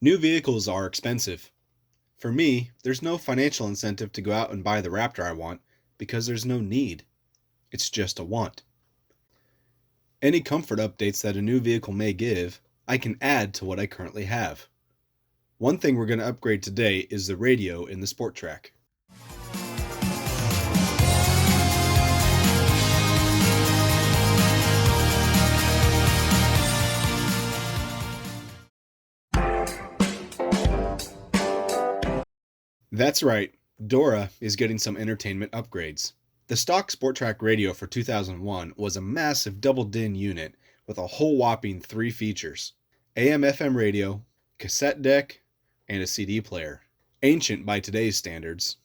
New vehicles are expensive. For me, there's no financial incentive to go out and buy the Raptor I want because there's no need. It's just a want. Any comfort updates that a new vehicle may give, I can add to what I currently have. One thing we're going to upgrade today is the radio in the Sport Trac. That's right, Dora is getting some entertainment upgrades. The stock Sport Trac radio for 2001 was a massive double DIN unit with a whole whopping 3 features: AM/FM radio, cassette deck, and a CD player. Ancient by today's standards.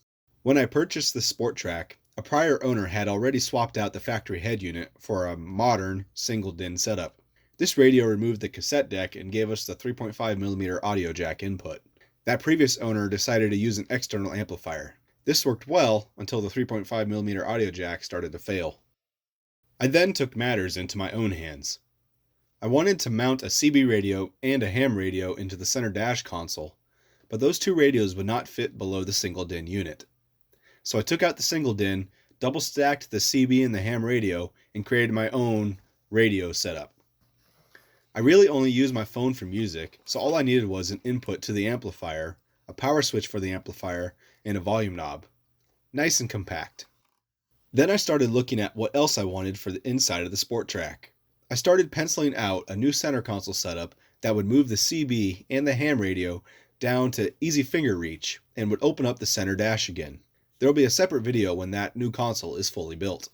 When I purchased the Sport Trac, a prior owner had already swapped out the factory head unit for a modern single DIN setup. This radio removed the cassette deck and gave us the 3.5mm audio jack input. That previous owner decided to use an external amplifier. This worked well until the 3.5mm audio jack started to fail. I then took matters into my own hands. I wanted to mount a CB radio and a ham radio into the center dash console, but those two radios would not fit below the single DIN unit. So I took out the single DIN, double stacked the CB and the ham radio, and created my own radio setup. I really only use my phone for music, so all I needed was an input to the amplifier, a power switch for the amplifier, and a volume knob. Nice and compact. Then I started looking at what else I wanted for the inside of the Sport Trac. I started penciling out a new center console setup that would move the CB and the ham radio down to easy finger reach and would open up the center dash again. There will be a separate video when that new console is fully built.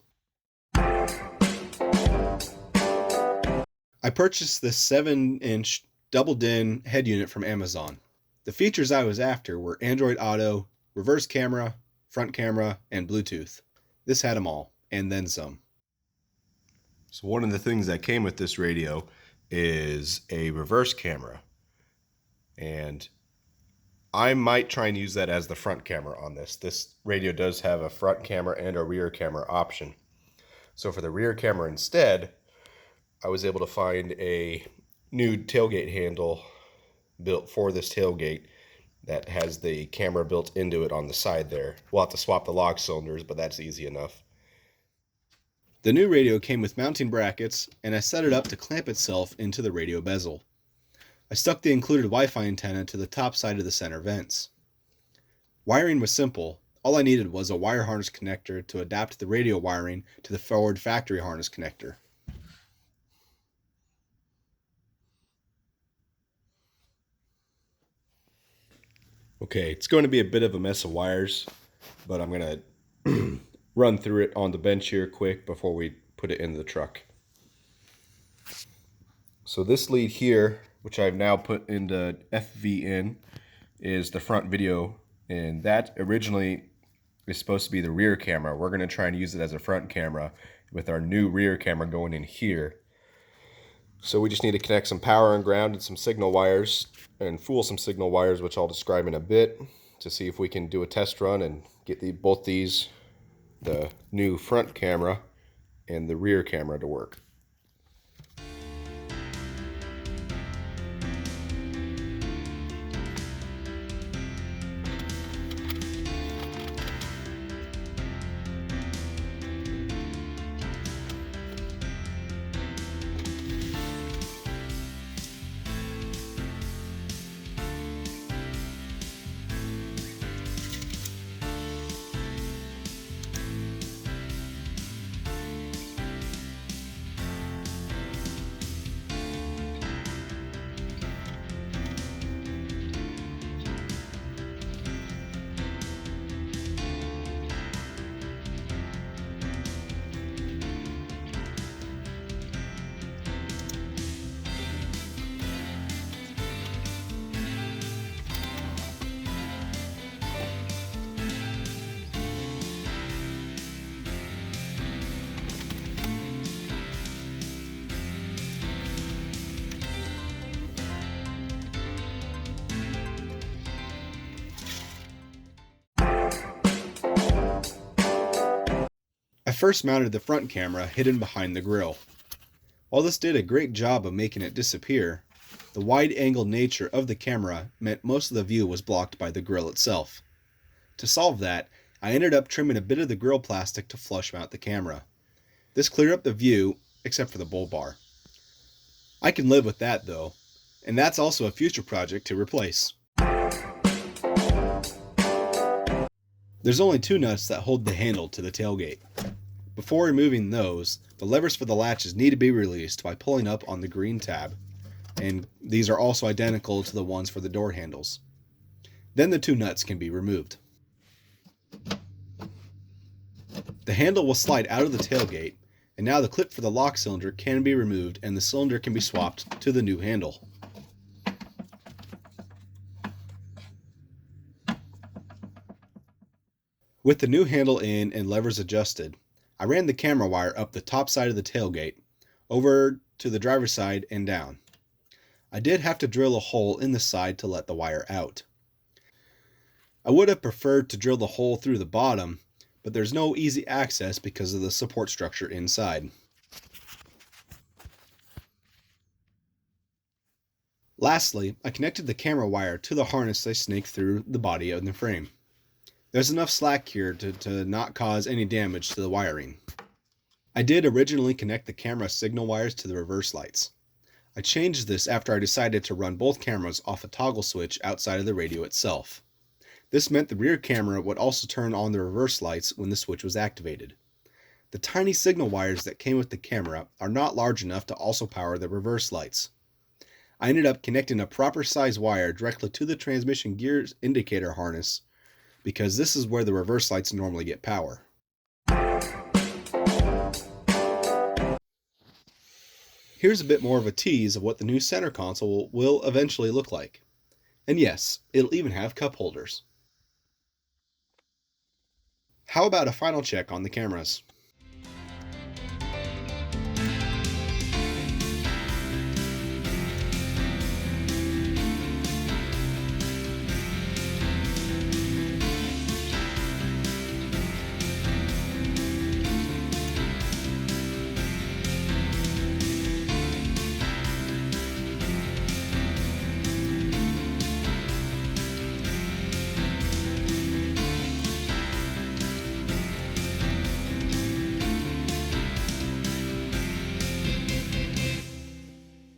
I purchased this 7-inch double DIN head unit from Amazon. The features I was after were Android Auto, reverse camera, front camera, and Bluetooth. This had them all, and then some. So one of the things that came with this radio is a reverse camera. And I might try and use that as the front camera on this. This radio does have a front camera and a rear camera option. So for the rear camera instead, I was able to find a new tailgate handle built for this tailgate that has the camera built into it on the side there. We'll have to swap the lock cylinders, but that's easy enough. The new radio came with mounting brackets, and I set it up to clamp itself into the radio bezel. I stuck the included Wi-Fi antenna to the top side of the center vents. Wiring was simple. All I needed was a wire harness connector to adapt the radio wiring to the forward factory harness connector. Okay, it's going to be a bit of a mess of wires, but I'm going to run through it on the bench here quick before we put it in the truck. So this lead here, which I've now put into FV in, is the front video, and that originally is supposed to be the rear camera. We're going to try and use it as a front camera with our new rear camera going in here. So we just need to connect some power and ground and some signal wires and fool some signal wires, which I'll describe in a bit, to see if we can do a test run and get both these, the new front camera and the rear camera, to work. I first mounted the front camera hidden behind the grill. While this did a great job of making it disappear, The wide-angle nature of the camera meant most of the view was blocked by the grille itself. To solve that, I ended up trimming a bit of the grille plastic to flush mount the camera. This cleared up the view, except for the bull bar. I can live with that though, and that's also a future project to replace. There's only 2 nuts that hold the handle to the tailgate. Before removing those, the levers for the latches need to be released by pulling up on the green tab, and these are also identical to the ones for the door handles. Then the 2 nuts can be removed. The handle will slide out of the tailgate, and now the clip for the lock cylinder can be removed and the cylinder can be swapped to the new handle. With the new handle in and levers adjusted, I ran the camera wire up the top side of the tailgate, over to the driver's side and down. I did have to drill a hole in the side to let the wire out. I would have preferred to drill the hole through the bottom, but there's no easy access because of the support structure inside. Lastly, I connected the camera wire to the harness I snaked through the body of the frame. There's enough slack here to not cause any damage to the wiring. I did originally connect the camera signal wires to the reverse lights. I changed this after I decided to run both cameras off a toggle switch outside of the radio itself. This meant the rear camera would also turn on the reverse lights when the switch was activated. The tiny signal wires that came with the camera are not large enough to also power the reverse lights. I ended up connecting a proper size wire directly to the transmission gear's indicator harness because this is where the reverse lights normally get power. Here's a bit more of a tease of what the new center console will eventually look like. And yes, it'll even have cup holders. How about a final check on the cameras?